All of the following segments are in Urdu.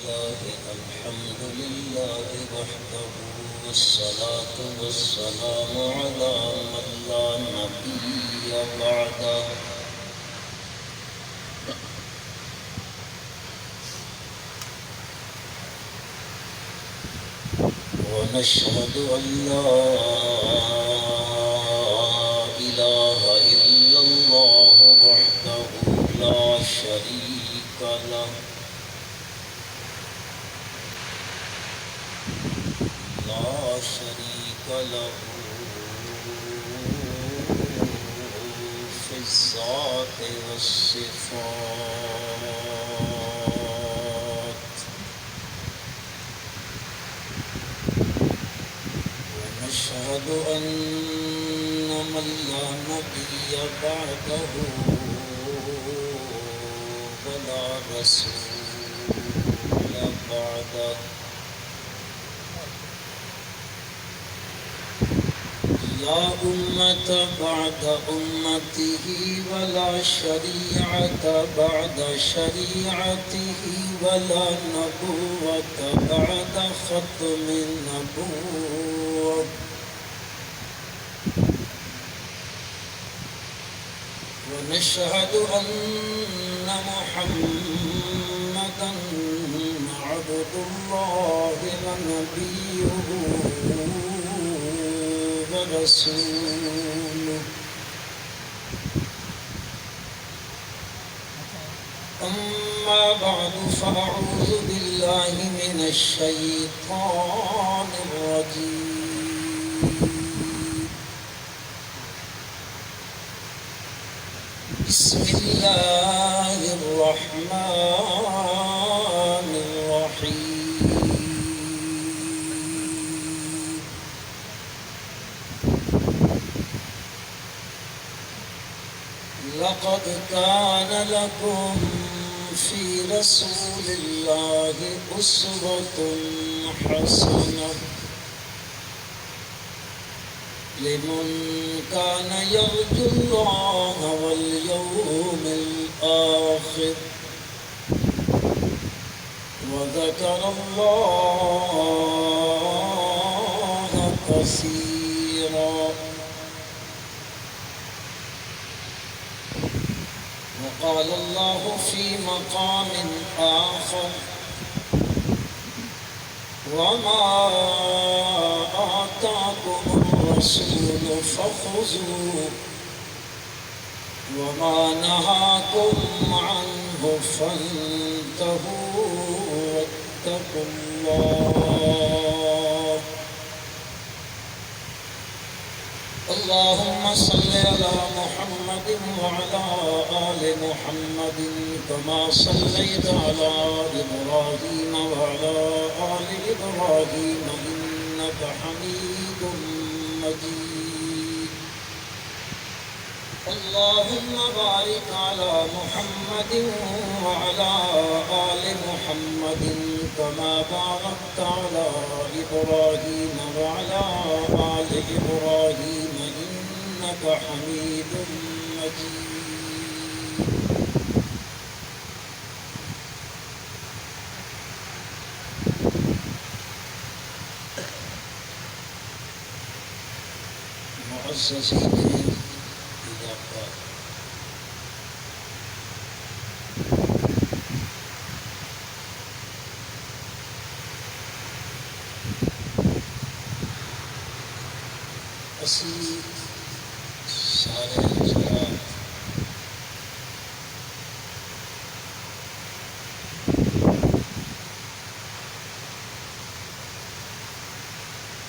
الحمد لله وحده والصلاة والسلام على من لا نبي بعده ونشهد أن لا إله إلا الله وحده لا شريك له في الذات والصفات ونشهد أن من لا نبي بعده ولا رسول بعده لا أمة بعد أمته ولا شريعة بعد شريعته ولا نبوة بعد ختم النبوة ونشهد أن محمدا عبد الله ونبيه ورسوله أما بعد فأعوذ بالله من الشيطان الرجيم بسم الله الرحمن الرحيم لقد كان لكم في رسول الله أسوة حسنة لمن كان يرجو الله واليوم الآخر وذكر الله كثيرا وقال الله في مقام آخر وما آتاكم الرسول فخذوه وما نهاكم عنه فانتهوا واتقوا الله اللهم صل على محمد وعلى آل محمد كما صليت على إبراهيم وعلى آل إبراهيم إنك حميد مجيد اللهم بارك على محمد وعلى آل محمد كما باركت على إبراهيم وعلى آل إبراهيم إنك حميد مجيد معززين سارے حضرات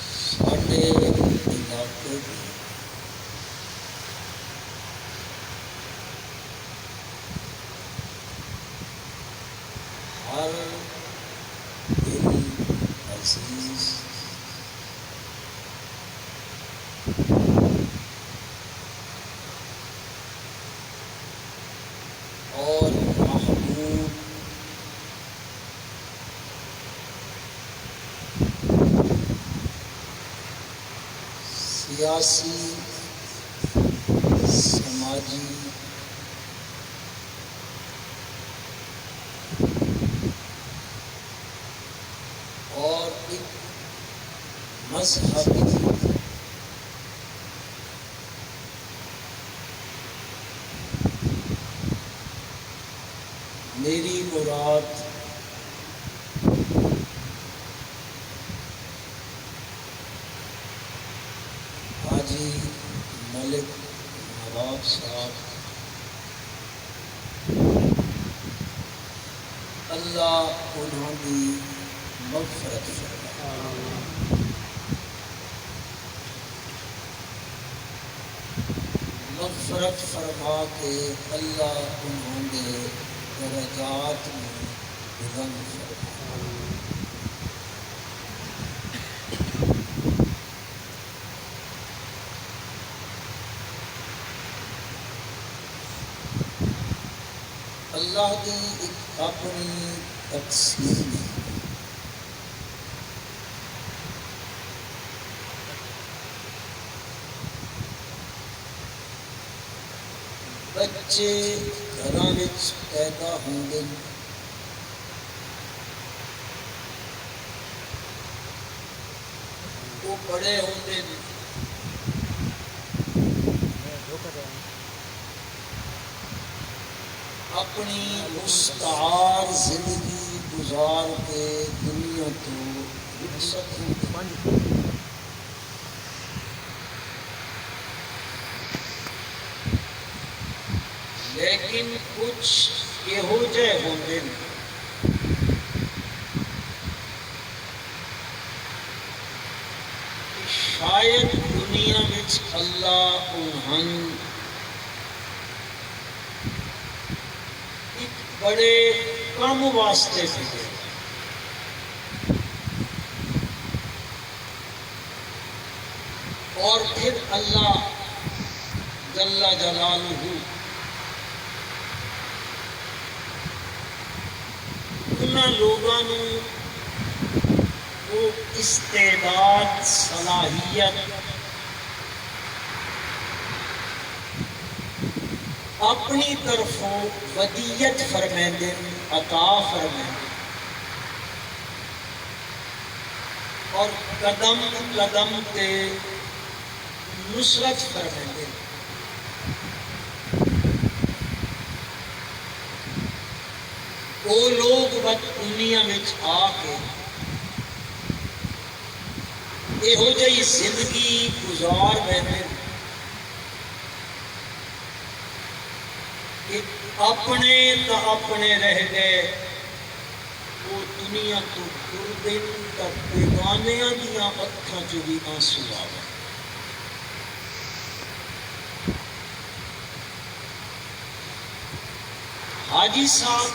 ساڈے علاقے میں ہر دل عزیز اور محبوب سیاسی سماجی ایک مذہبی میری مراد حاجی ملک نواب صاحب اللہ انہوں کی مغفرت فرمائے، مغفرت فرما کے اللہ انہوں کے درجات میں بلند فرمائے۔ اللہ کی ایک اپنی تقسیم ہے، بچے گھراں وچ پیدا ہوندے، وہ بڑے ہوندے، اپنی مستعار زندگی گزار کے دنیا تو رخصت ہوندے، لیکن کچھ یہو جے ہوندے شاید دنیا وچ اللہ انہاں بڑے کم واسطے بھیجے، اور پھر اللہ جل جلالہ انہاں لوگاں نوں وہ استعداد صلاحیت اپنی طرفوں ودیت فرمیندے، عطا فرمیندے، اور قدم قدم تے نصرت فرمیندے۔ وہ لوگ دنیا وچ آ کے یہو جہی زندگی گزار رہے کہ اپنے تا اپنے رہ گئے، وہ دنیا تو ٹر دن تک بیگانیاں دیاں اکھاں چوں بھی آنسو آ گئے۔ حاجی صاحب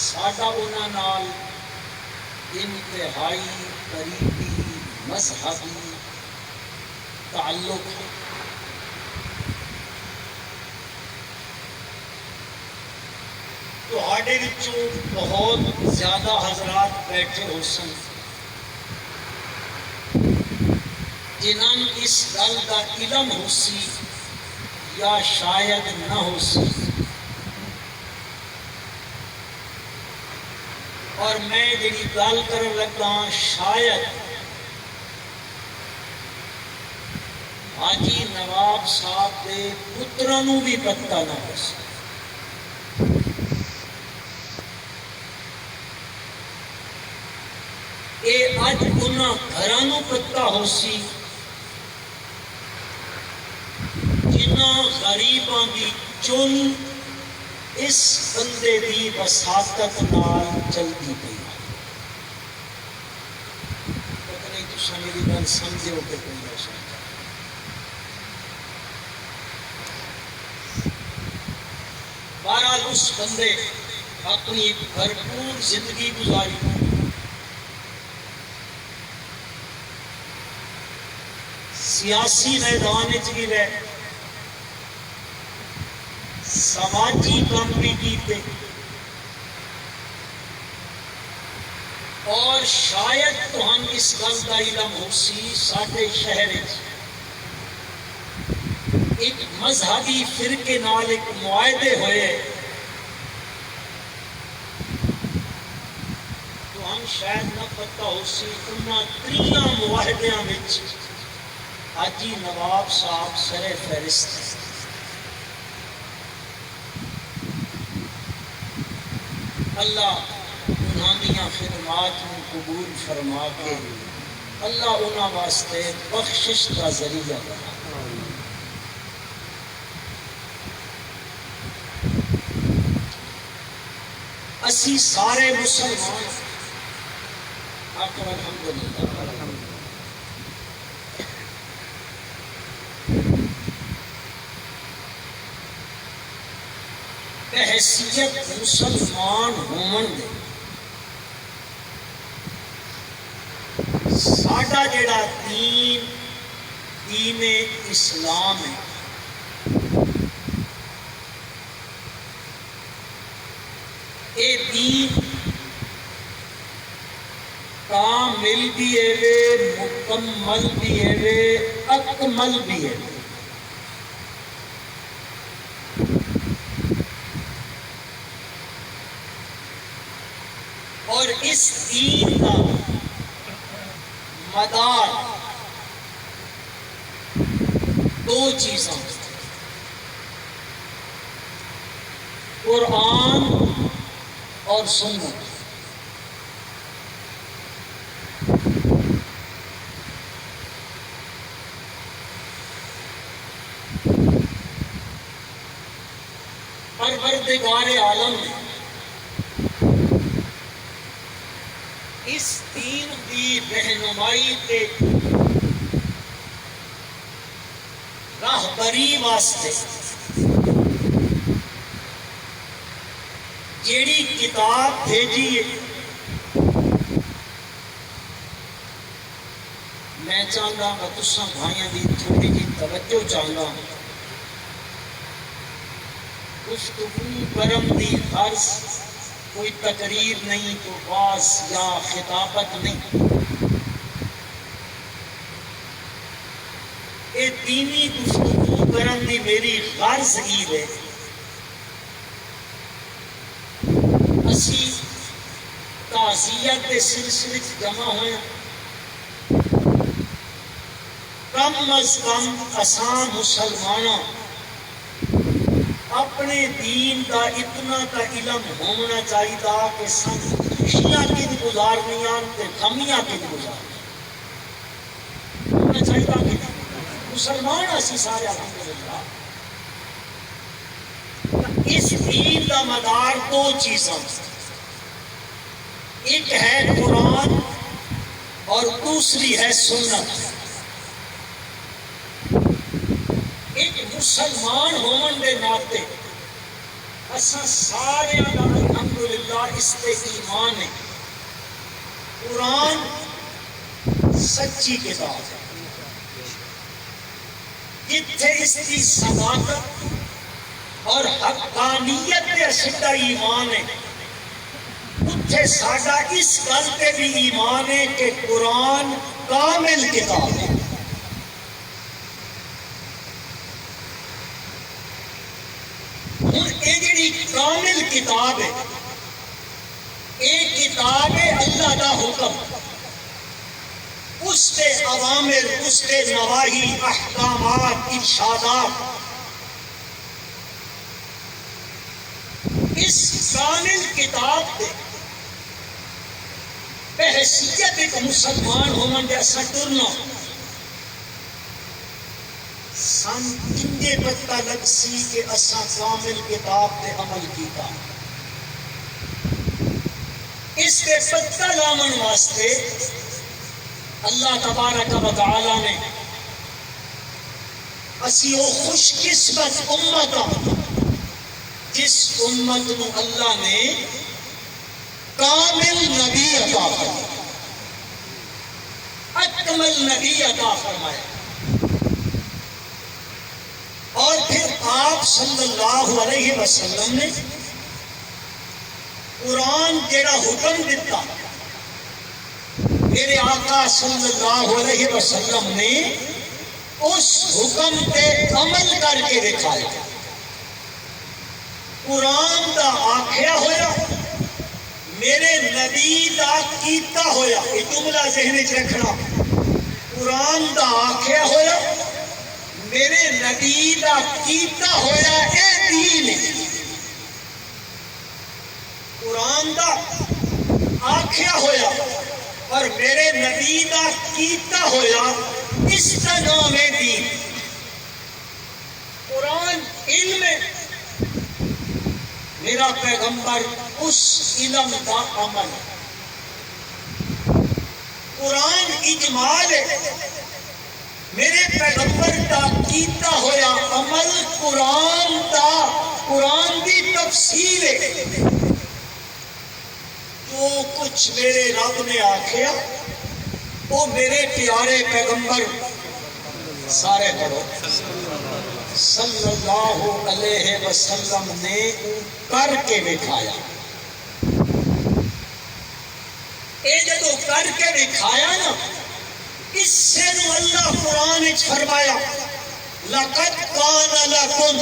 ساڈا انہاں نال انتہائی قریبی مذہبی تعلق ہے۔ تہاڈے وچوں بہت زیادہ حضرات بیٹھے ہو سن جنہاں اس گل کا علم ہو سی یا شاید نہ ہو سی، اور میں جڑی گل کرن لگا شاید حاجی نواب صاحب کے پتراں نوں بھی پتہ نہ ہو سی۔ اے اج انہاں گھراں نوں پتہ ہو سی جنہاں غریباں دی چن اس بندے دی وساطت نال چلتی پئی۔ پتہ نہیں تساں میری گل سمجھو کہ کوئی نہ سمجھو۔ بہرحال اس بندے اپنی ایک بھرپور زندگی گزاری، سیاسی میدان وچ بھی رہے، سماجی کام بھی کیتے، اور شاید تو ہم اس گل کا علم ہو سی ساڈے شہر ایک مذہبی فرقے نال ایک معاہدے ہوئے، تمام شاید نہ پتہ ہو سی انہاں 3 معاہدیاں وچ حاجی نواب صاحب سر فہرست ہیں۔ اللہ انہاں دیاں خدمات کو قبول فرما کے اللہ انہاں واسطے بخشش کا ذریعہ بنا۔ اسی سارے مسلمان آخر الحمدللہ بحیثیت مسلمان ہومن دے ساڈا جڑا دین اسلام ہے، اے دین کامل بھی ہے، مکمل بھی ہے، اکمل بھی ہے۔ اور اس دین کا مدار 2 چیزاں، قرآن اور سنت۔ پروردگار عالم نے اس دین کی رہنمائی تے راہبری واسطے جیڑی کتاب بھیجی ہے، میں چاہتا ہوں تساں بھائیاں دی تھوڑی جی توجہ چاہتا ہوں۔ گفتگو کرم دی غرض کوئی تقریر نہیں، تو واز یا خطابت نہیں، اے دینی گفتگو کرم دی میری غرض ہی ہے۔ اسی تعزیت کے سلسلے جمع ہوئے، کم از کم اساں مسلمانوں اپنے دین کا اتنا کا علم ہونا چاہیے کہ سن خوشیاں کن گزارنیاں تے غمیاں کن گزارنیاں ہونا چاہیے کہ مسلمان اسی سارے الحمدللہ۔ اس دین کا مدار 2 چیزاں، ایک ہے قرآن اور دوسری ہے سنت۔ ایک مسلمان ہونے کے ناطے اساں سارے الحمدللہ اس پہ ایمان ہے۔ قرآن سچی کتاب ہے، جتھے اس کی صداقت اور حقانیت پہ سیدھا ایمان ہے، اتھے ساڈا اس گل پہ بھی ایمان ہے کہ قرآن کامل کتاب ہے۔ یہ جڑی کامل کتاب ہے، ایک کتاب ہے اللہ کا حکم، اس کے اوامر، اس کے نواہی، احکامات، ارشادات۔ اس کامل کتاب کے بحیثیت ایک مسلمان ہونے جیسا ٹرنا سن انجے پتہ لگ سی کہ اساں کامل کتاب تے عمل کیتا۔ اس کے پتہ لامن واسطے اللہ تبارک و تعالی نے اسی وہ خوش قسمت امت جس امت نو اللہ نے کامل نبی عطا فرمایا، اکمل نبی عطا فرمایا۔ اور پھر آپ صلی اللہ علیہ وسلم نے قرآن جیڑا حکم دیتا، میرے آقا صلی اللہ علیہ وسلم نے اس حکم پہ عمل کر کے دکھایا۔ قرآن دا آکھیا ہویا میرے نبی دا کیتا ہویا، یہ جملہ ذہن وچ رکھنا، قرآن دا آکھیا ہویا میرے نبی دا کیتا ہویا اے دین، قرآن دا آکھیا ہویا اور میرے نبی دا کیتا ہویا اس کا نام ہے دین۔ قرآن علم ہے، میرا پیغمبر اس علم کا عمل ہے۔ قرآن اجمال ہے، میرے پیغمبر کا کیتا ہویا عمل قرآن کی تفصیل ہے۔ جو کچھ میرے رب نے آکھیا وہ میرے پیارے پیغمبر، سارے پڑھو، صلی اللہ علیہ وسلم نے کر کے دکھایا۔ اے جدو کر کے دکھایا نا، اس سے نو اللہ قرآن وچ فرمایا لَقَدْ كَانَ لَكُمْ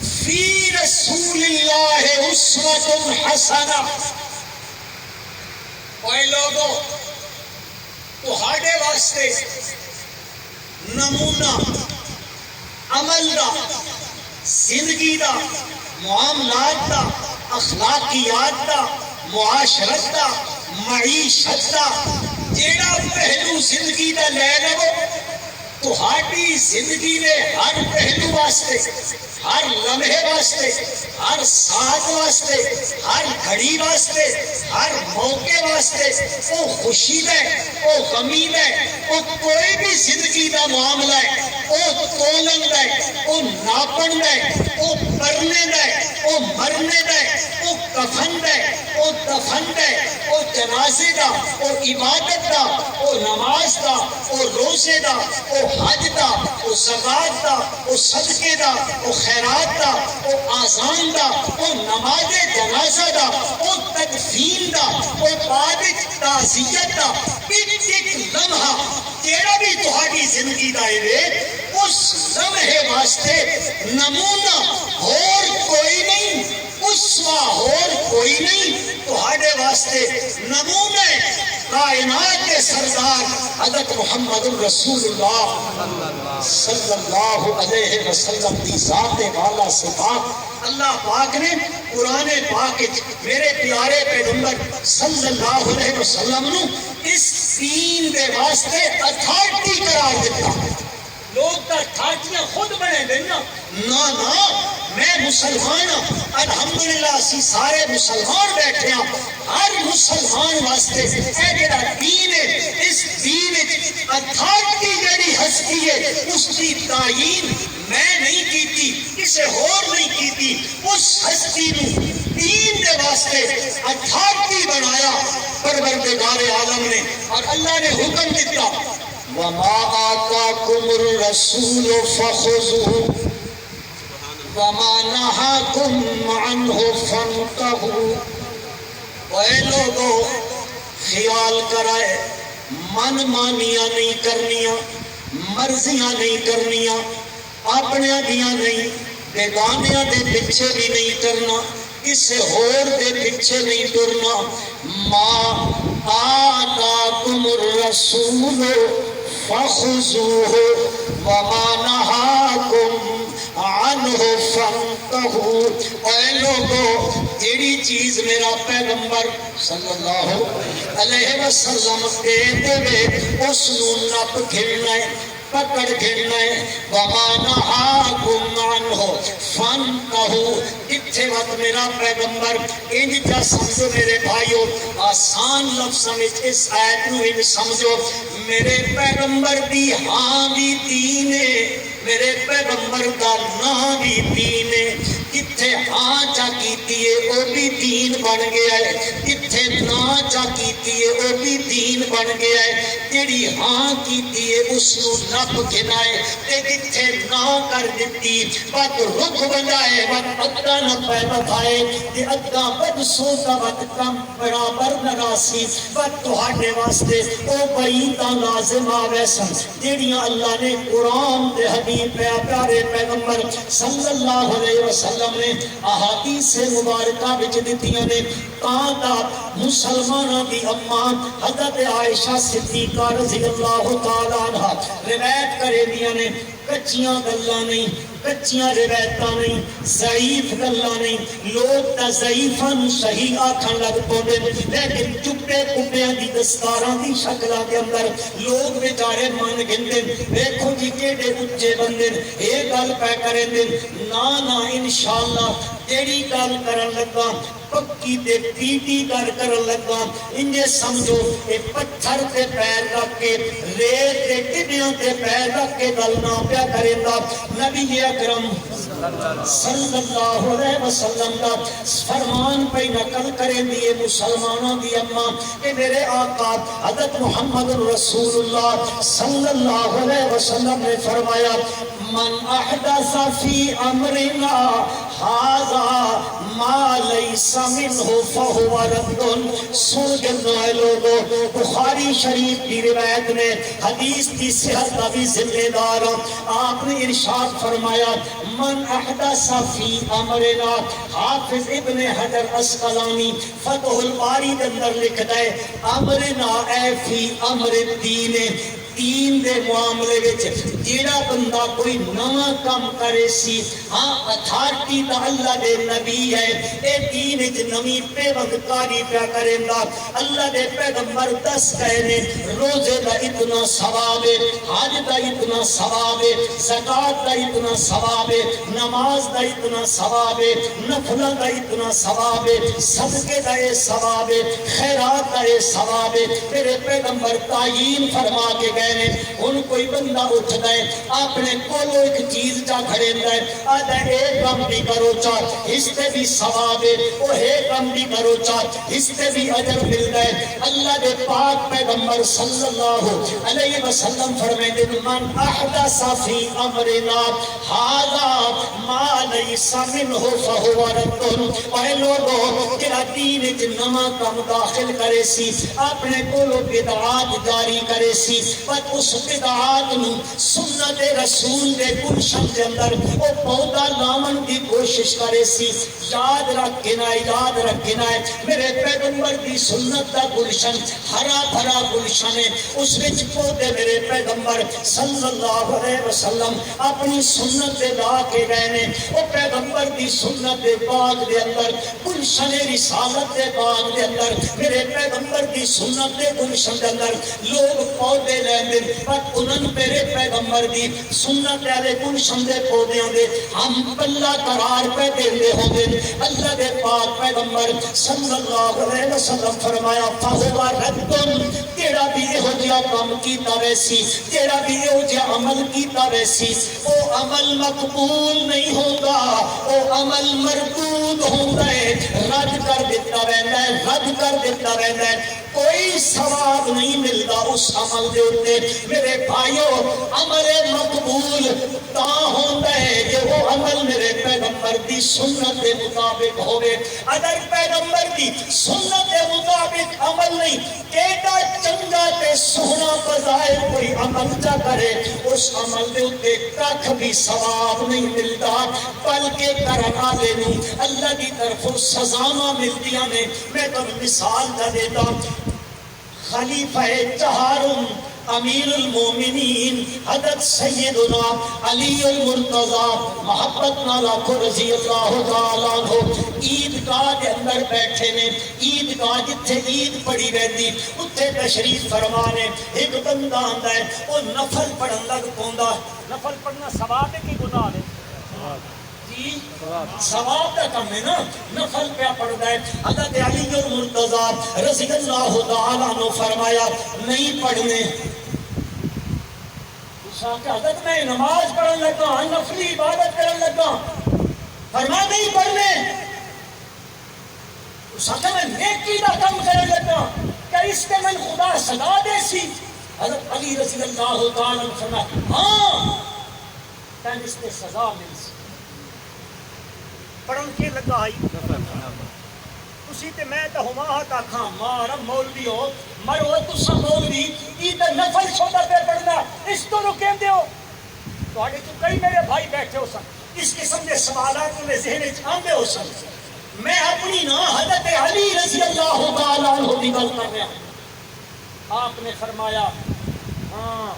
فِي رَسُولِ اللَّهِ أُسْوَةٌ حَسَنَةٌ۔ اے لوگو، تہاڈے واسطے نمونہ عمل دا، زندگی دا، معاملات دا، اخلاقیات دا، معاشرت دا، معیشت دا، جیڑا پہلو زندگی دا لے لو، تہاڈی زندگی دے ہر پہلو واسطے، ہر لمحے واسطے، ہر ساتھ واسطے، ہر گھڑی واسطے، ہر موقع واسطے، وہ خوشی دے، وہ غمی دے، وہ کوئی بھی زندگی دا معاملہ ہے، وہ تولن دے، وہ ناپن دے، وہ پرنے دے، وہ مرنے دے، وہ کفن دے، وہ دفن دے، وہ جنازے دا، وہ عبادت دا، وہ نماز دا، وہ روزے دا، وہ حج دا، وہ زکات دا، وہ صدقے دا، وہ خیرات دا، وہ آزان دا، وہ نماز جنازہ دا، وہ تدفین دا، وہ بعد تعزیت دا، ایک لمحہ جیڑا بھی تہاڈی زندگی دا ہے، اس لمحے واسطے نمونہ اور کوئی نہیں، اسوہ اور کوئی نہیں، تہاڈے واسطے نمونہ کائنات کے سردار حضرت محمد الرسول اللہ صلی اللہ علیہ وسلم دی ذات والا صفات اللہ پاک نے قرآن پاک میرے پیارے پیغمبر صلی اللہ علیہ وسلم نو اس دین دے واسطے اتھارٹی قرار دیتا۔ لوگ تا اتھارٹیاں خود بنے دینا، نا میں مسلمان ہوں، الحمدللہ اسی سارے مسلمان بیٹھے ہیں، ہر مسلمان واسطے اے جڑا دین ہے، اس دین اتھارٹی جڑی ہستی ہے اس کی تعین میں نہیں کیتی، کسے اور نہیں کیتی، اس ہستی نو دین دے واسطے اتھارٹی بنایا پروردگار عالم نے، اور اللہ نے حکم دیتا وَمَا آتَاكُمُ الرَّسُولُ فَخُذُوهُ وَمَا نَهَاكُمْ عَنْهُ فَانْتَهُوا۔ اے لوگو، خیال کرائے، من مانیاں نہیں کرنیاں، مرضیاں نہیں کرنیاں، اپنے دیاں نہیں، بیگانیاں دے پیچھے بھی نہیں کرنا، کسے اور دے پیچھے نہیں ٹرنا۔ ما آتاکم الرسول فخذوه وما نہاکم عنہ فانتہوا۔ اے لوگو، جیڑی چیز میرا پیغمبر صلی اللہ علیہ وسلم دے دے اس نو نپ گھڑنا ہے، پکڑ گھڑنا ہے۔ وما نہاکم عنہ فانتہوا، اتھے وقت میرا پیغمبر انج جا سمجھو میرے بھائیو، آسان لفظاں وچ اس آیت نو انج سمجھو، میرے پیغمبر دی ہاں بھی دین ہے، میرے پیغمبر دا نا بھی دین ہے، کتھے ہاں چا کیتی ہے او بھی دین بن گیا ہے، کتھے نا چا کیتی ہے او بھی دین بن گیا ہے۔ جیڑی ہاں کیتی ہے اس نو نپ گھنائے، تے جتھے نا کر دیتی بات رخ بنائے، بات ادھا نہ پیدا بھائے، تے ادھا بد سوتا بات کم برابر نراسی، بات تہاڈے واسطے او بعیدہ لازم آوے سن، جیڑیاں اللہ نے قرآن دے حبیب پیارے پیغمبر صلی اللہ علیہ وسلم نے احادیث مبارکہ وچ دتیاں نے۔ دا مسلمانوں دی اماں حضرت عائشہ صدیقہ رضی اللہ تعالی عنہ روایت کرے دیاں نے کچیاں گلاں نہیں کچیاں روایتاں نہیں ضعیف گلاں نہیں لوگ تا ضعیفاں نوں صحیح آکھن لگ پوندے لیکن چپے کپیاں دی دستاراں دی شکلاں دے اندر لوگ بیچارے من گھندے دیکھو جی کیڑے اچے بندے اے گل پہ کریں دے نا انشاءاللہ تیری گل کرن لگا پکی تے پیٹی گل کرن لگا انجے سمجھو اے پتھر تے پیر رکھ کے ریت تے ٹڈیاں تے پیر رکھ کے گل نہ پیا کرے گا نبی اکرم صلی اللہ علیہ وسلم کا فرمان پہ نقل کریں دیئے مسلمانوں دی اماں کہ میرے آقا حضرت محمد رسول اللہ صلی اللہ علیہ وسلم نے فرمایا من احدث فی امرنا ھذا ما لیس منہ فہو رد سن گئے لوگوں بخاری شریف کی روایت میں حدیث کی صحت کا بھی ذمہ دار آپ نے ارشاد فرمایا من احدث فی امرنا حافظ ابن حجر اسقلانی فتح الباری کے اندر لکھتا ہے امرنا اے فی امر الدین دین دے معاملے وچ جیڑا بندہ کوئی نواں کام کرے سی ہاں اتھارٹی دا اللہ دے نبی ہے اے دین وچ نویں پیوندکاری پیا کرے گا اللہ دے پیغمبر دس گئے نے روزے دا اتنا ثواب ہے حج دا اتنا ثواب ہے زکات دا اتنا ثواب ہے نماز دا اتنا ثواب ہے نفلہ دا اتنا ثواب ہے صدقے دا یہ ثواب ہے خیرات دا یہ ثواب ہے میرے پیغمبر تعیین فرما کے گئے نے ان کوئی بندہ اٹھ گئے اپنے کولو ایک چیز جا کھڑے ہے آدھا ایک کام بھی کرو چاہ اس پہ بھی ثواب ہے وہ ایک کام بھی کرو چاہ اس پہ بھی اجر مل گئے اللہ دے پاک پیغمبر صلی اللہ علیہ وسلم فرمائے دے من احدث فی امرنا ھذا ما لیس منہ فہو رد اے لوگوں تیرا دین وچ نواں کام داخل کرے سی اپنے کولو بدعات جاری کرے سی پر اس بدعات نو سنت رسول دے گلشن دے اندر او پودا لاون دی کوشش کرے سی یاد رکھنا میرے پیغمبر دی سنت دا گلشن ہرا بھرا گلشن ہے اس وچ پودے میرے پیغمبر صلی اللہ علیہ وسلم اپنی سنت دے لا کے گئے نے او پیغمبر دی سنت دے باغ دے اندر گلشن رسالت دے باغ دے اندر میرے پیغمبر دی سنت دے گلشن دے اندر لوگ پودے لیندے پر انہوں میرے پیغمبر دی سنت والے گلشن دے پودیاں دے ہم پلہ قرار پہ دیندے ہوں گے اللہ دے پاک پیغمبر صلی اللہ علیہ وسلم فرمایا فہو رد تیرا بھی ہو جیا کام کیتا ویسی تیرا بھی ہو جیا عمل کیتا ویسی او عمل مقبول نہیں ہوگا او عمل مردود ہوگا رد کر دیتا رہنا ہے رد کر دیتا رہنا ہے کوئی ثواب نہیں ملتا اس عمل دے اتے میرے بھائیوں عمل مقبول تا ہوتا ہے کہ وہ عمل میرے پیغمبر دی سنت دے مطابق ہوئے اگر پیغمبر دی سنت دے مطابق عمل نہیں کیٹا چنگا تے سونا بظاہر کوئی عمل جا کرے اس عمل دے اتے کھ بھی ثواب نہیں ملتا بلکہ کرنا لینی اللہ دی طرف سزاواں ملتیاں نے میں تو مثال دا دیتا خلیفہ چہارم امیر المومنین حضرت سیدنا علی المرتضی محبت نالا کو رضی اللہ تعالیٰ عنہ عیدگاہ کے اندر بیٹھے نے عیدگاہ جتھے عید پڑی رہتی اتھے تشریف فرمانے ایک بندہ آندا ہے وہ نفل پڑھن لگ پوندا نفل پڑھنا ثواب ہے کی گناہ ہے ثواب کا کم ہے نا نفل پہ پڑھتا ہے حضرت علی المرتضی رضی اللہ تعالیٰ عنہ فرمایا نہیں پڑھنے حضرت میں نماز پڑھن لگا نفلی عبادت کرن لگا فرمایا نہیں پڑھنے میں نیکی کا کم کرن لگا کہ اس کے من خدا سزا دے سی حضرت علی رضی اللہ تعالیٰ عنہ فرمایا ہاں تین اس نے سزا مل سی پڑھن کے لگا آئی تسی تے میں تے ہما کا کھاں مارا مولوی ہو مرو تسا مولوی ای تے نفل چھوڑا پہ پڑھنا اس تو رکیں دے ہو تو آگے تو کئی میرے بھائی بیٹھے ہو سن اس قسم کے سوالات میں ذہن آندے ہو سن میں اپنی نا حضرت علی رضی اللہ تعالیٰ عنہ کی گل کر رہا ہوں. آپ نے فرمایا ہاں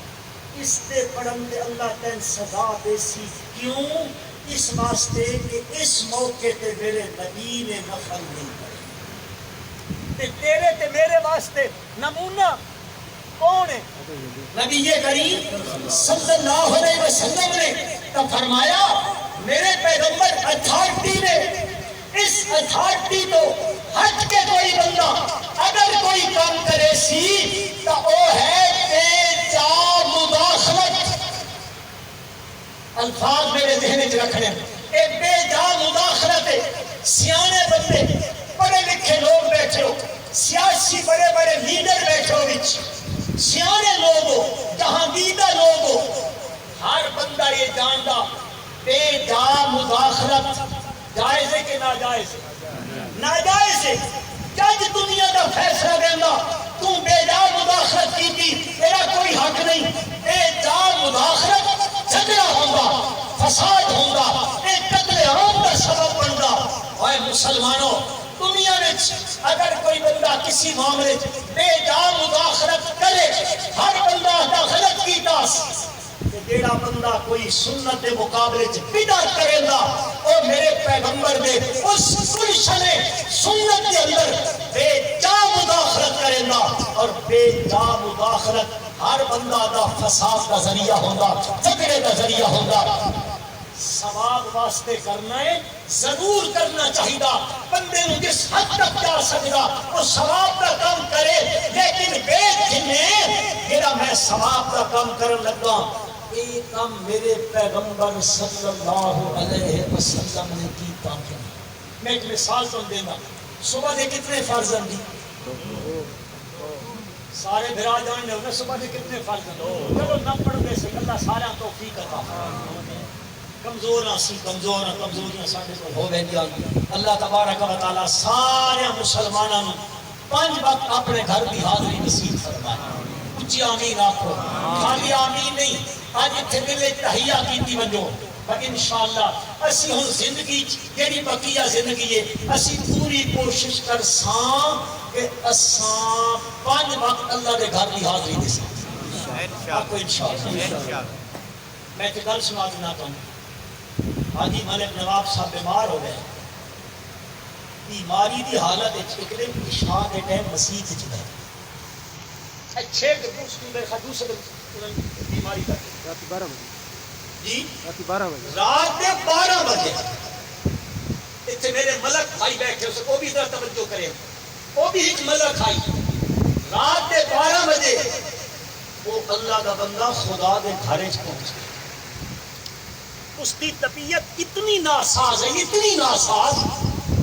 اس دے پڑھن دے اللہ تین سزا دے سی. کیوں؟ اس واسطے کہ اس موقع تے میرے نبی نے نفل نہیں پڑھی. تے تیرے تے میرے واسطے نمونہ کون ہے؟ نبی کریم صلی اللہ علیہ وسلم نے تو فرمایا میرے پیغمبر اتھارٹی نے اس اتھارٹی تو ہٹ کے کوئی بندہ اگر کوئی کام کرے سی تو وہ ہے بے جا مداخلت. الفاظ میرے ذہن میں رکھنے ایک بے جا مداخلت ہے. سیانے بندے پڑھے لکھے لوگ بیٹھے ہو, سیاسی بڑے بڑے لیڈر بیٹھے ہو, سیانے لوگ ہو, جہاندیدہ لوگ ہو, ہر بندہ یہ جاندا بے جا مداخلت جائز ہے کہ ناجائز ہے؟ ناجائز ہے. جج دنیا کا فیصلہ دینا تو بے جا مداخلت کی تھی, تیرا کوئی حق نہیں. بے جا مداخلت جھگڑا ہوگا, فساد ہوگا, ایک قتل عام کا سبب بنتا. اور مسلمانوں دنیا میں اگر کوئی بندہ کسی معاملے بے جا مداخلت کرے, ہر بندہ دا غلط کیتا, جیڑا بندہ کوئی سنت دے مقابلے بدعت کرے گا او میرے پیغمبر نے اس گلشن سنت کے اندر بے جا مداخلت کرے گا. اور بے جا مداخلت ہر بندہ دا فساد کا ذریعہ ہوگا, جھگڑے کا ذریعہ ہوگا. ثواب واسطے کرنا ہے ضرور کرنا چاہیے. بندے نو جس حد تک جا سکتا وہ ثواب کا کام کرے, لیکن بے جنے جڑا میں ثواب کا کام کرن لگا یہ کام میرے پیغمبر صلی اللہ علیہ وسلم نے کیتا کہ میں ایک مثال تو دینا. صبح دے کتنے فرض ہیں؟ سارے بھرا جان نے صبح دے کتنے فرض ہیں؟ چلو نہ پڑھتے سے اللہ سارا توفیق عطا فرمائے. کمزور سی کمزوریاں سارے کو ہو گئی. اللہ تبارک و تعالی سارے مسلمانوں 5 وقت اپنے گھر کی حاضری نصیب فرمائے. اچھی آمین آخو, خالی آمین نہیں. آج اتنے دل تہیا کیتی وجو پر انشاءاللہ اسی ہوں زندگی جیڑی بقیہ زندگی ہے اسی پوری کوشش کر ساں کہ اساں 5 وقت اللہ دے گھر کی حاضری دے ساں. آپ کو انشاءاللہ میں تو گل سنا دینا تو حاجی ملک نواب صاحب بیمار ہو گئے. بیماری دی حالت ایک دن عشاء کے ٹائم مسجد وچ گئے. اچھے دوسرے بیماری کا رات 12 بجے جی رات 12 بجے اتنے میرے ملک بھائی بیٹھے اسے وہ بھی ادھر توجہ کرے, وہ بھی ایک ملک آئی رات 12 بجے وہ اللہ کا بندہ خدا دے گھر پہنچ گیا. اس کی طبیعت اتنی ناساز ہے, اتنی ناساز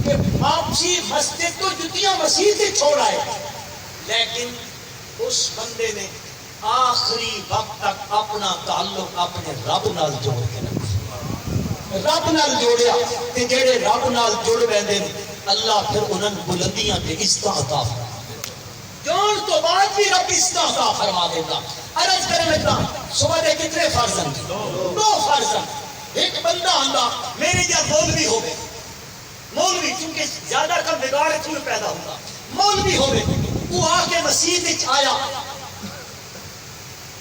کہ واپسی مسجد تو جتیاں مسیح سے چھوڑ آئے, لیکن اس بندے نے آخری وقت تک اپنا تعلق اپنے رب نال جوڑ کے رکھا. رب نال جوڑیا کہ جڑے رب نال جڑ ویندے اللہ پھر انہاں بلندیاں تے عزت عطا فرما. جان تو بعد بھی رب عزت عطا فرما دیتا. عرض کرنے لگا صبح دے کتنے فرض ہیں؟ 2 فرض ہیں. ایک بندہ آندا میرے جا مولوی ہوگے, مولوی چونکہ زیادہ کا بگاڑ کیوں پیدا ہوگا, مولوی ہوگے وہ آ کے مسجد وچ آیا,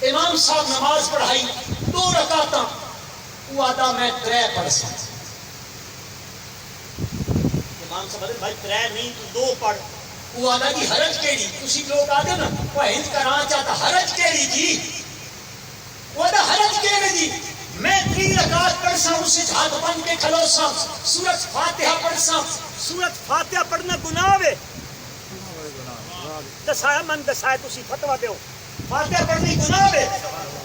امام صاحب نماز پڑھائی 2 رکعتاں, وہ آدھا میں 3 پڑھ سا. امام صاحب بھائی 3 نہیں تو 2 پڑھ. وہ آدھا جی حرج کیڑی, تسی لوگ آدھے نا وہ ہند کرانا چاہتا حرج کیڑی جی, وہ آدھا حرج کیڑی جی, میں 3 رکعت پڑھ سا اسے ہاتھ بن کے کھلو سا, سورۃ فاتحہ پڑھ سا. سورۃ فاتحہ پڑھنا گناہ ہے؟ دسایا من دسایا تسی فتویٰ دیو فاتحہ پڑھنی گناہ ہے؟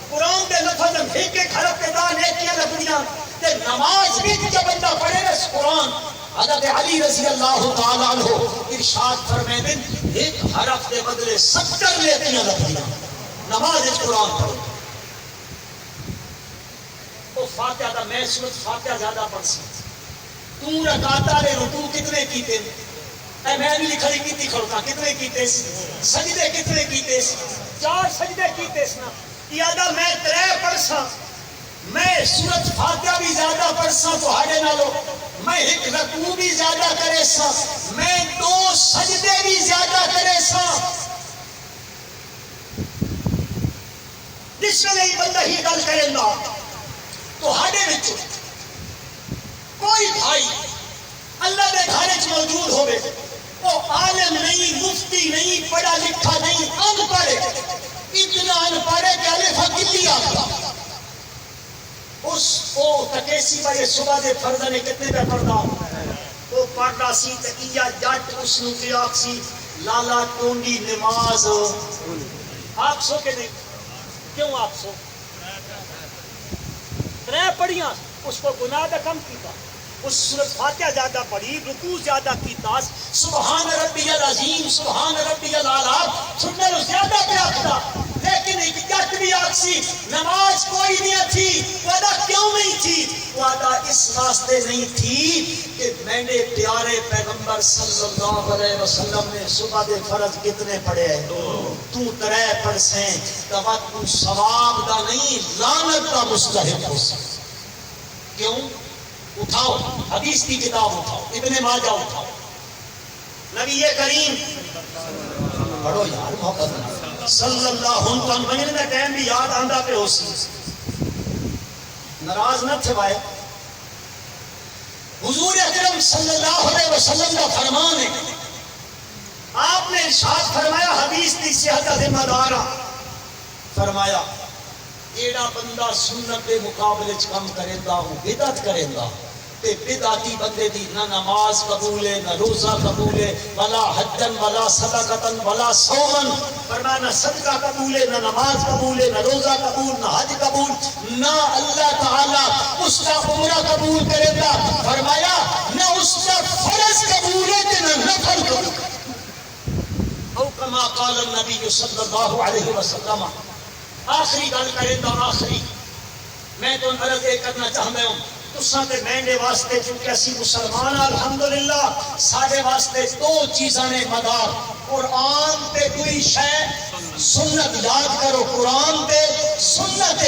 قرآن دے لفظ ایک ایک حرف کے دان نیکیاں لگڑیاں تے نماز بھی جب بندہ پڑھے نا قرآن. حضرت علی رضی اللہ تعالیٰ عنہ ارشاد فرمائے ایک حرف کے بدلے 70 نیکیاں لگڑیاں. نماز اس قرآن پڑھو تو فاتحہ دا میں سورۃ فاتحہ زیادہ پڑھ سکتا. تو رکعتاں نے رکوع کتنے کیتے, اے میں بھی لکھا کیتی کھڑتا کتنے کیتے, سجدے کتنے کیتے, 4 سجدے کیتے نا. یادا میں 3 پڑھ سا, میں سورۃ فاتحہ بھی زیادہ پڑھ سا تو ہاڑے نالو میں ایک رکوع بھی زیادہ کرے سا، میں 2 سجدے بھی زیادہ کرے سا. جس ویلے بندہ ہی گل کرے گا تو ہڈے وچ کوئی بھائی اللہ دے گھر وچ موجود ہوے، وہ عالم نہیں، مفتی نہیں، پڑھا لکھا نہیں، ان پڑھ، اتنا ان پڑھ کہ الف گلی آتا، اس کو تکیسی بھائی صبح دے فرض نے کتنے پہ پڑھتا، وہ پڑھتا سی تکیہ جٹ اس نو کی آکسی لالا ٹونڈی نماز. آپ سو کے نہیں، کیوں آپ سو؟ 3 پڑھیاں، اس کو گناہ دا کم کیتا، اس سورۃ فاتحہ زیادہ پڑھی، رکوع زیادہ کیتا، سبحان ربی العظیم سبحان ربی الاعلیٰ سننے لو زیادہ پیا کیتا. لیکن ایک جٹ بھی آکسی نماز کوئی نہیں تھی، وعدہ کیوں نہیں تھی؟ وعدہ اس واسطے نہیں تھی کہ میں نے پیارے پیغمبر صلی اللہ علیہ وسلم نے صبح دے فرض کتنے پڑھے ہیں؟ تو 3 پڑھ سے تو تو ثواب دا نہیں لعنت دا مستحق ہو سکتا. کیوں؟ اٹھاؤ حدیث کی کتاب اٹھاؤ، ابن ماجہ اٹھاؤ، نبی کریم پڑھو یار محبت صلی اللہ علیہ وسلم. ٹائم بھی یاد آندا پہ ہو سی، ناراض نہ تھے بھائی. حضور اکرم صلی اللہ علیہ وسلم کا فرمان ہے، آپ نے ارشاد فرمایا، حدیث کی صحت کا ذمہ دار فرمایا، ایڑا بندہ سنت کے مقابلے کم کرے گا وہ بدعت کرے گا، تے بدعتی بندے دی نہ نماز قبول ہے، نہ روزہ قبول ہے، ولا حجن ولا صدقتن ولا صومن، فرمایا نہ صدقہ قبول ہے، نہ نماز قبول ہے، نہ روزہ قبول، نہ حج قبول، نہ اللہ تعالی اس کا عمرہ قبول کرے گا، فرمایا نہ اس کا فرض قبول ہے نہ نفل قبول. او کما قال النبی صلی اللہ علیہ وسلم. آخری گل کریں گا، آخری میں تو عرض یہ کرنا چاہتا ہوں، تساں تے میں واسطے چونکہ اسی مسلمان الحمدللہ سارے واسطے 2 چیزاں نے مدار، قرآن تے کوئی شے سنت. یاد کرو قرآن تے سنت.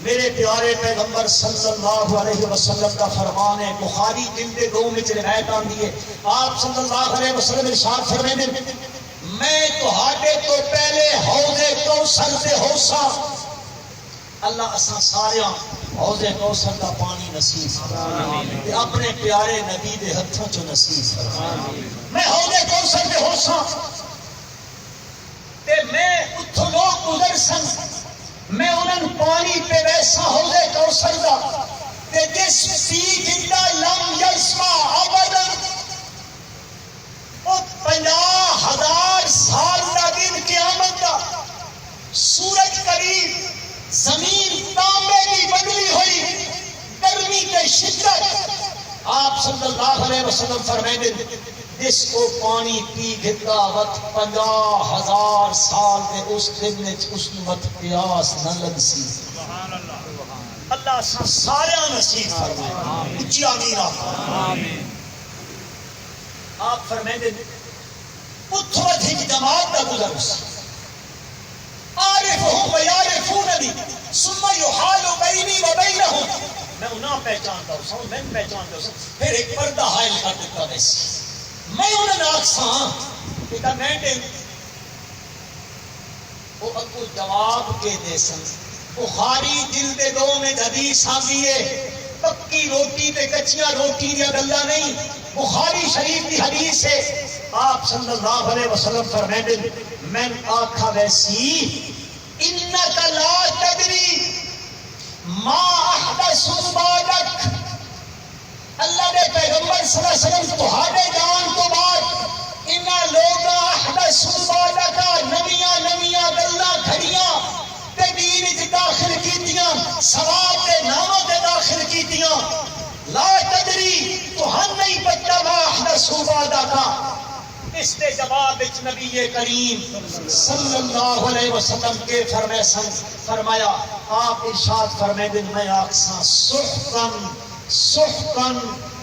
میرے پیارے پیغمبر صلی اللہ علیہ وسلم کا فرمان ہے، بخاری جلد 2 میں روایت آندی ہے، آپ صلی اللہ علیہ وسلم ارشاد فرماتے ہیں، میں تہاڈے تو پہلے حوض کوثر سے ہوسا. اللہ اساں ساریاں حوض کوثر کا پانی نصیب فرمائے، اپنے پیارے نبی دے ہتھوں چ نصیب فرمائے. میں حوض کوثر سے ہوسا تے میں اتھوں لوگ گزر سن، میں انہاں پانی پہ ویسا حوض کوثر دا تے جس پی جندا لم یسمع ابدا، او 50,000 سال دا دن قیامت دا، سورج قریب، زمین تانبے کی بدلی ہوئی، گرمی کے شدت. آپ صلی اللہ علیہ وسلم فرمائے جس کو پانی پی گھتا وقت 50,000 سال دے اس دن میں اس وقت پیاس نہ لگ سی. اللہ سارے نصیب فرمائے، اچھی آمین. آپ فرمائے اتھو ادھک جماعت دا گزر سی، عارفہم و یعرفوننی ثم یحال بینی و بینہم، میں انہاں پہچانتا ہوں، میں پہچانتا ہوں، پھر ایک پردہ حائل کر دیتا ویسے. میں انہاں آکساں کہ میں دے وہ اگو جواب کے دے سن. بخاری جلد 2 میں حدیث آندی ہے، پکی روٹی تے کچیاں روٹی دیا گلا نہیں، بخاری شریف کی حدیث ہے. آپ صلی اللہ علیہ وسلم فرمائے میں آکھا ویسی انک لا تدری ما احدث بعدک، اللہ نے پیغمبر صلی اللہ علیہ وسلم تہاڈے جان تو بعد انہاں لوگاں احدث بعدک نویاں نویاں گلاں کھڑیاں تے دین وچ داخل کیتیاں، ثواب دے ناموں تے داخل کیتیاں. لا تدری تو ہم نہیں پتہ ما احدث بعدک. اس کے جواب نبی کریم صلی اللہ علیہ وسلم کے فرمایا آپ ارشاد فرمائے دن میں آکساں سحقاً سحقاً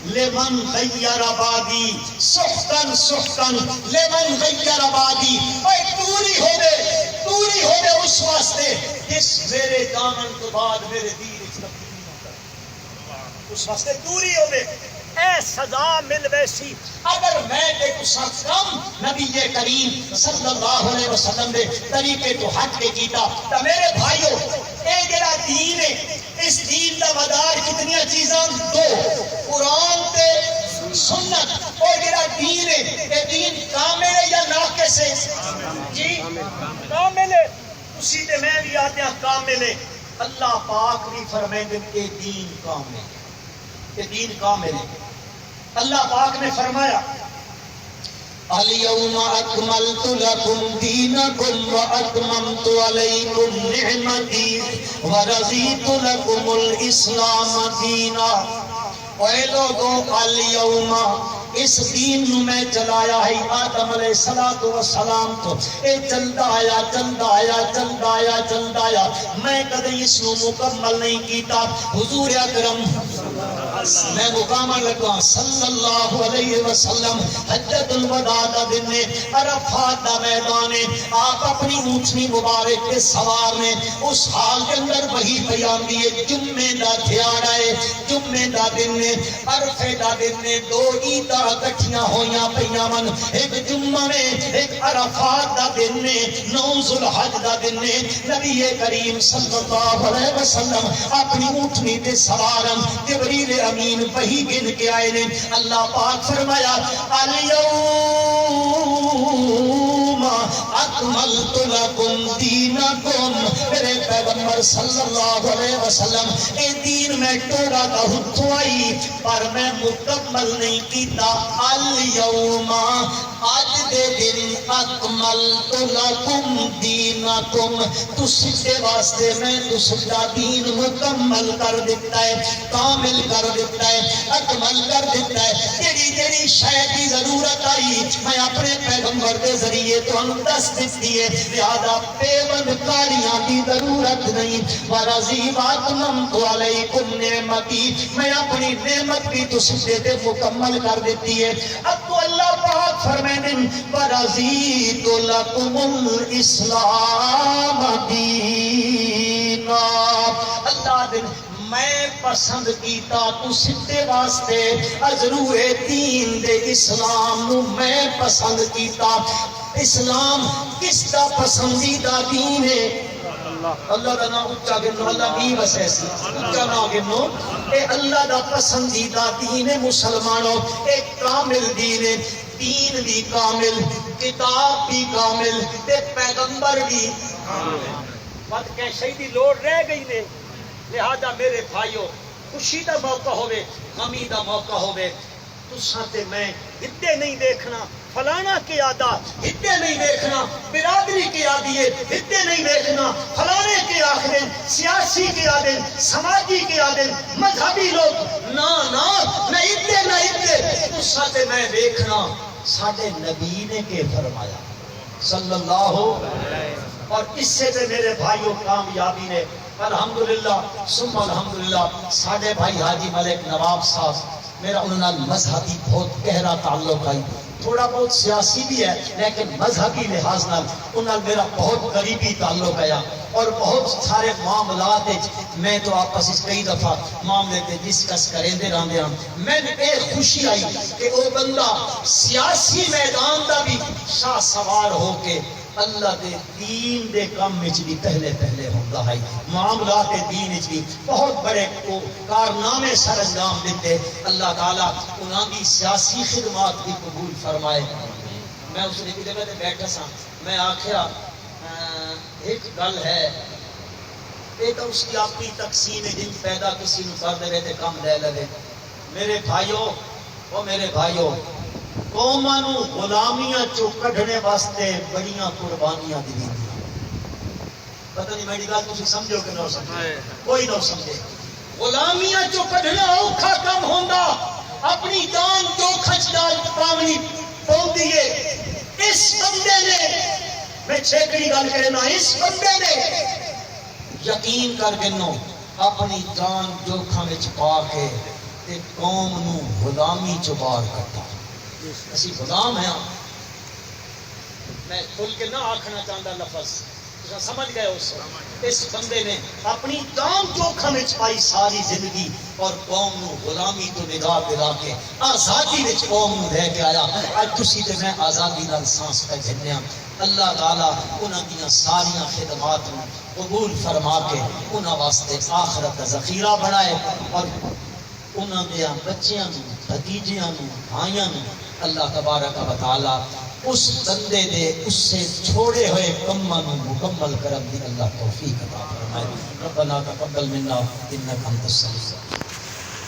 لمن غیر آبادی، سحقاً سحقاً لمن غیر آبادی. اے دوری ہو دے اس واسطے جس میرے دامن تو بعد میرے دین اس تبدیلی نہ کرے. اس واسطے دوری ہوے اے سزا مل ویسی اگر میں تے تساں کم نبی کریم صلی اللہ علیہ وسلم دے طریقے تو ہٹ کے کیتا تا میرے بھائیو اے جڑا دین ہے اس دین دا مدار کتنی چیزاں دو قرآن تے سنت اور جڑا دین ہے اے دین کامل ہے یا ناقص ہے جی کامل ہے اسی تے میں بھی آتے ہیں کامل ہے اللہ پاک بھی فرمائیں کہ دین کامل ہے کہ دین کامل ہے اللہ پاک نے فرمایا اليوم اکملت لکم دینکم واتممت علیکم نعمتی ورضیت لکم الاسلام دینا اے لوگوں اليوم اس دین نو میں چلایا ہے آدم علیہ السلام تو اے چلتا آیا میں کدی اس نو مکمل نہیں کیتا حضور اکرم میں مقامہ لگا صلی اللہ علیہ وسلم حجۃ الوداع دا دن عرفات دا میدان آپ اپنی اونٹنی مبارک کے سوار نے اس حال کے اندر وہی بیان دیے جمعے دا دھیاڑا ہے جمعے دا دن عرفے دا دن دو عیداں اکٹھیاں ہویاں پیاں من ایک جمعہ میں ایک عرفات دا دن 9 ذوالحج دا دن نبی کریم صلی اللہ علیہ وسلم اپنی اونٹنی تے سوارن جبریل امین وہی گن کے آئے نے اللہ پاک فرمایا اليوم اکملت لکم دینکم میرے پیغمبر صلی اللہ علیہ وسلم اے دین میں ٹوڑا دا ہتھوں آئی پر میں مکمل نہیں کیتا اليوم آج دے دن اکملت لکم دینکم تسے واسطے میں تسا دین مکمل کر دیتا ہے کامل کر دیتا ہے اکمل کر دیتا ہے تیری تیری شے کی ضرورت آئی میں اپنے پیغمبر کے ذریعے تو دس دیتی ہے لہذا پیوند کاریاں کی ضرورت نہیں ورضی واتممت علیکم نعمتی میں اپنی نعمت بھی تسے تے مکمل کر دیتی ہے اب تو اللہ پاک فرمائیں ورضیت لکم الاسلام دینا اللہ دن میں پسند کیتا تو سدھے واسطے ضرور دین دے اسلام نو میں پسند کیتا اسلام کس دا پسندیدہ دین ہے اللہ دا نام اچھا گنو اللہ بھی وسے سی اچھا نام گنو اے اللہ دا پسندیدہ دین ہے مسلمانوں ایک کامل دین ہے دین بھی کامل کتاب بھی کامل تے پیغمبر بھی بات کہ شہیدی لوڑ رہ گئی نے لہذا میرے بھائیو خوشی دا موقع ہوئے غمی دا موقع ہوئے تساں تے میں ہدے نہیں دیکھنا فلانا کی آدھا ہدے نہیں دیکھنا برادری کی آدھیے ہدے نہیں دیکھنا فلانے کے آخرے سیاسی کے آدھے سماجی کے آدھے مذہبی لوگ نا میں ہدے نہ ہدے تساں تے میں دیکھنا ساڑھے نبی نے کے فرمایا صلی اللہ اور اس سے تے میرے بھائیوں کامیابی نے الحمدللہ ثم الحمدللہ ساڑھے بھائی حاجی ملک نواب صاحب میرا انہوں نے مذہبی بہت گہرا تعلق آئی تھوڑا بہت سیاسی بھی ہے لیکن مذہبی لحاظ نال انہوں نے میرا بہت قریبی تعلق آیا اور بہت سارے معاملات میں تو آپس اس کئی دفعہ معاملے تے ڈسکس کریں دے رہے ہیں میں نے ایک خوشی آئی کہ وہ بندہ سیاسی میدان دا بھی شاہ سوار ہو کے اللہ دے دین دے کام میں بھی پہلے ہوندہ ہے معاملات دین بھی بہت بڑے کارنامے سر انجام دیتے اللہ تعالیٰ انہاں کی سیاسی خدمات بھی قبول فرمائے میں اس نے جگہ تے بیٹھا سا میں آخیا ایک گل ہے ایک اس کی اپنی تقسیم جن پیدا کسی نو کر دے تے کم لے لے میرے بھائیو قوماں نو غلامیاں چو کڈھنے واسطے بڑیاں قربانیاں دی پتہ نہیں میری گل تسی سمجھو کہ نہ سمجھو کوئی نہ سمجھے غلامیاں چو کڈھنا اوکھا کم ہوندا اپنی جان جو کھچ ڈال پاونی پوندی ہے اس بندے نے میں چھیکڑی گل کرنا اس بندے نے یقین کر کے نو اپنی جان جوکھاں وچ پا کے تے قوم نو غلامی چ باہر کڈا اسی غلام ہیں میں کھل کے نہ آکھنا چاہتا لفظ سمجھ گئے اس بندے نے اپنی جان جوکھم وچ پائی ساری زندگی اور قوم نو غلامی تو نگاہ دلا کے آزادی وچ قوم نو لے کے آیا. اج تسی تے میں آزادی نال سانس پہ گھنیا. اللہ تعالیٰ انہاں دیاں ساریاں خدمات نو قبول فرما کے انہاں واسطے آخرت کا ذخیرہ بنائے اور انہاں دیاں بچیاں نو بھتیجیاں نو بھائیاں نو اللہ تبارک و تعالیٰ اس بندے دے اس سے چھوڑے ہوئے کماں نو مکمل کرم دی اللہ توفیق عطا فرمائے. ربنا تقبل منا انک انت السمیع